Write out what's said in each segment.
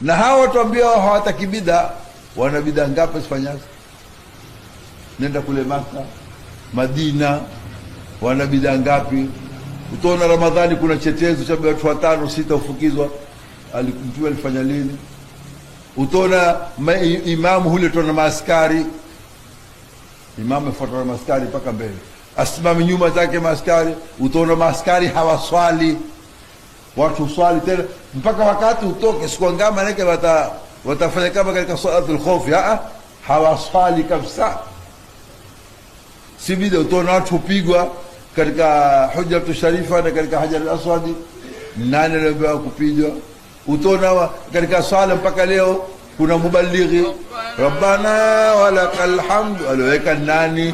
Na hawa watu ambao hawataki bid'a, wana bid'a ngapi sifanyazo? Nenda kule Maka, Madina, wana bid'a ngapi? Utaona Ramadhani kuna chetezo cha watu 5 6 ufukizwa. Mtume alifanya nini? Utaona imamu hule tuna maaskari, imamu afuata na maaskari mpaka mbele, asimame nyuma zake maaskari. Utaona maaskari hawaswali, watu swali tena mpaka wakati utoke siku ngama nake watafanya kama katika salatul khawf. Hawaswali kabisa, si bid'a. Utaona watu pigwa katika Hujjatu Sharifa na katika Hajar al-Aswad, nani aliyepewa kupigwa? Utaona katika swala mpaka leo kuna mubalighi rabbana walakal hamdu, aliweka nani?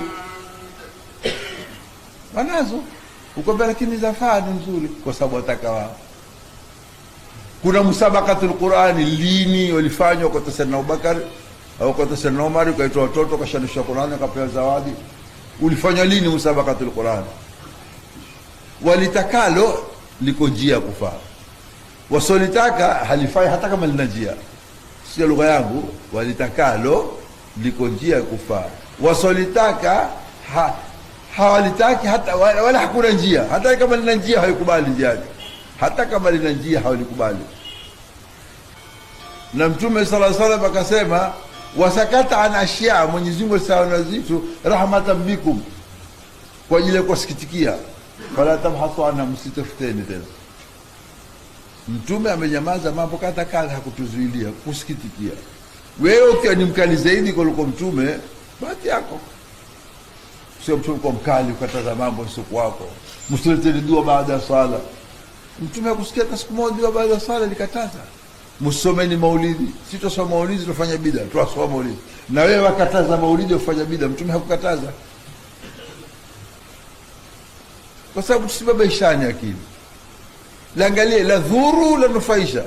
Wanazo ukwambia, lakini zafaa ni nzuri kwa sababu wataka wao. Kuna musabaqatul Qur'ani, lini walifanywa kwa Sayyidina Abubakar au kwa Sayyidina Umar, ukaitwa watoto kashanisha Qur'ani akapewa zawadi. Ulifanywa lini musabaqatul Qur'ani? Walitakalo liko njia kufaa, wasolitaka halifai hata kama lina njia. Sio lugha yangu, walitakalo liko njia kufaa, wasolitaka hawalitaki hata wala hakuna njia. Hata kama lina njia haikubali njia, hata kama lina njia hawalikubali. Na Mtume sallallahu alaihi wasallam akasema wasakata an ashya, Mwenyezi Mungu sawa na zitu rahmatan bikum, kwa ajili ya kusikitikia, fala tabhasu anha, msitafuteni tena. Mtume amenyamaza mambo kadha kadha, hakutuzuilia kusikitikia. Wewe ukiwa ni mkali zaidi kuliko Mtume, bahati yako. Sio Mtume kwa mkali ukataza mambo sio kwako. Msileteni dua baada ya swala. Mtume hakusikia hata siku moja dua baada ya swala likataza. Msomeni maulidi. Sitosoma maulidi tufanya bid'a, tuasoma maulidi. Na wewe wakataza maulidi ufanya bid'a, Mtume hakukataza. Kwa sababu tusibabaishane akili. Laangalie la dhuru la nufaisha.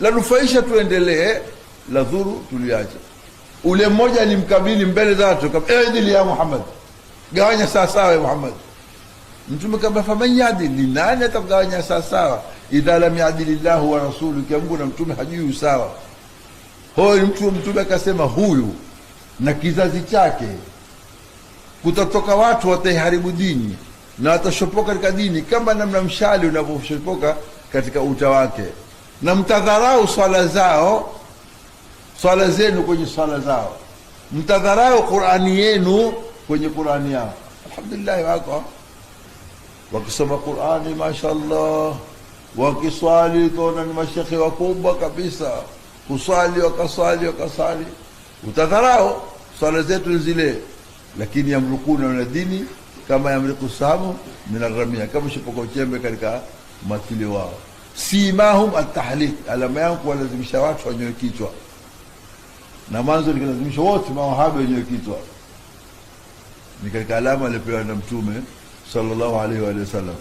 La nufaisha tuendelee, la dhuru tuliache. Ule mmoja alimkabili mbele za watu kama idili ya Muhammad, gawanya sawa sawa ya Muhammad. Mtume kama faman yadil, ni nani atagawanya sawa sawa idha lam yadilillahu wa rasuluhu, kwa Mungu na Mtume hajui usawa. Huyo Mtume akasema huyu na kizazi chake kutatoka watu wataharibu dini na watashopoka katika dini kama namna mshale unavyoshopoka katika uta wake, na mtadharau swala zao, swala zenu kwenye swala zao, mtadharau Qur'ani yenu kwenye Qur'ani yao. Alhamdulillah, wako wakisoma Qur'ani mashaallah, wakiswali tona ni mashekhe wakubwa kabisa, kuswali wakasali. Utadharau swala zetu zile, lakini yamrukuna na dini kama yamriku samu min arramia, kama shipoka uchembe katika matili wao. Simahum at-tahlik, alama yao kuwalazimisha watu wanyoe kichwa, na mwanzo nikalazimisha wote mawahabi wanyoe kichwa. Ni katika alama alipewa na Mtume sallallahu alaihi wa sallam.